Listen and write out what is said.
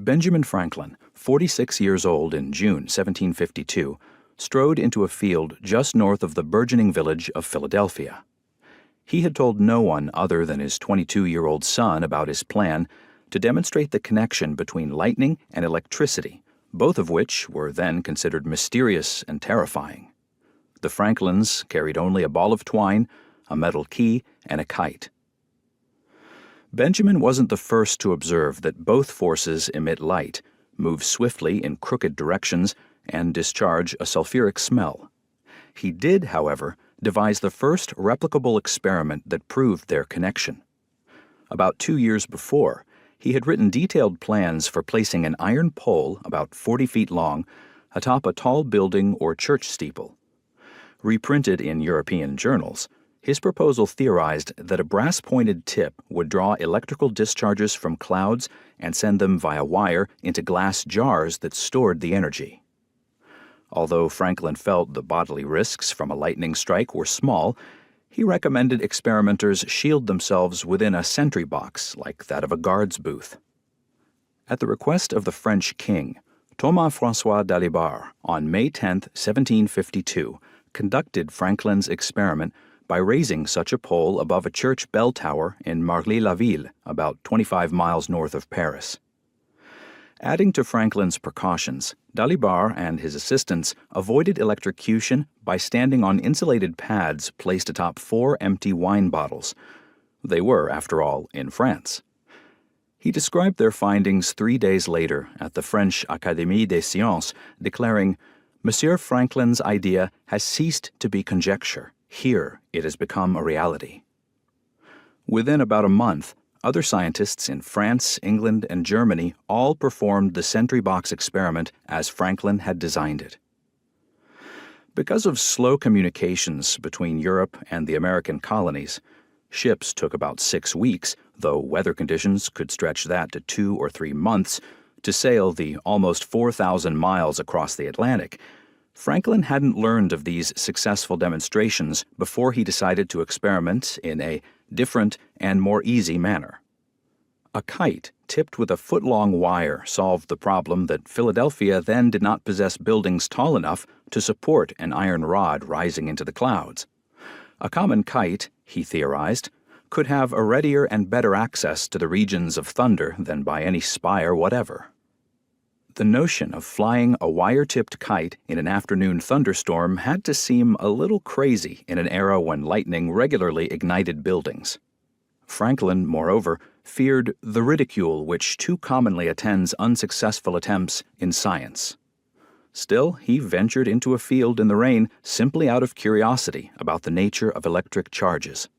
Benjamin Franklin, 46 years old in June 1752, strode into a field just north of the burgeoning village of Philadelphia. He had told no one other than his 22-year-old son about his plan to demonstrate the connection between lightning and electricity, both of which were then considered mysterious and terrifying. The Franklins carried only a ball of twine, a metal key, and a kite. Benjamin wasn't the first to observe that both forces emit light, move swiftly in crooked directions, and discharge a sulfuric smell. He did, however, devise the first replicable experiment that proved their connection. About 2 years before, he had written detailed plans for placing an iron pole about 40 feet long atop a tall building or church steeple. Reprinted in European journals, his proposal theorized that a brass-pointed tip would draw electrical discharges from clouds and send them via wire into glass jars that stored the energy. Although Franklin felt the bodily risks from a lightning strike were small, he recommended experimenters shield themselves within a sentry box like that of a guard's booth. At the request of the French king, Thomas-François d'Alibert, on May 10, 1752, conducted Franklin's experiment by raising such a pole above a church bell tower in Marly-la-Ville, about 25 miles north of Paris. Adding to Franklin's precautions, d'Alibert and his assistants avoided electrocution by standing on insulated pads placed atop 4 empty wine bottles. They were, after all, in France. He described their findings 3 days later at the French Académie des Sciences, declaring, "Monsieur Franklin's idea has ceased to be conjecture. Here it has become a reality." Within about a month, other scientists in France, England, and Germany all performed the sentry box experiment as Franklin had designed it. Because of slow communications between Europe and the American colonies, ships took about 6 weeks, though weather conditions could stretch that to 2 or 3 months, to sail the almost 4,000 miles across the Atlantic. Franklin hadn't learned of these successful demonstrations before he decided to experiment in a different and more easy manner. A kite tipped with a foot-long wire solved the problem that Philadelphia then did not possess buildings tall enough to support an iron rod rising into the clouds. A common kite, he theorized, could have a readier and better access to the regions of thunder than by any spire whatever. The notion of flying a wire-tipped kite in an afternoon thunderstorm had to seem a little crazy in an era when lightning regularly ignited buildings. Franklin, moreover, feared the ridicule which too commonly attends unsuccessful attempts in science. Still, he ventured into a field in the rain simply out of curiosity about the nature of electric charges.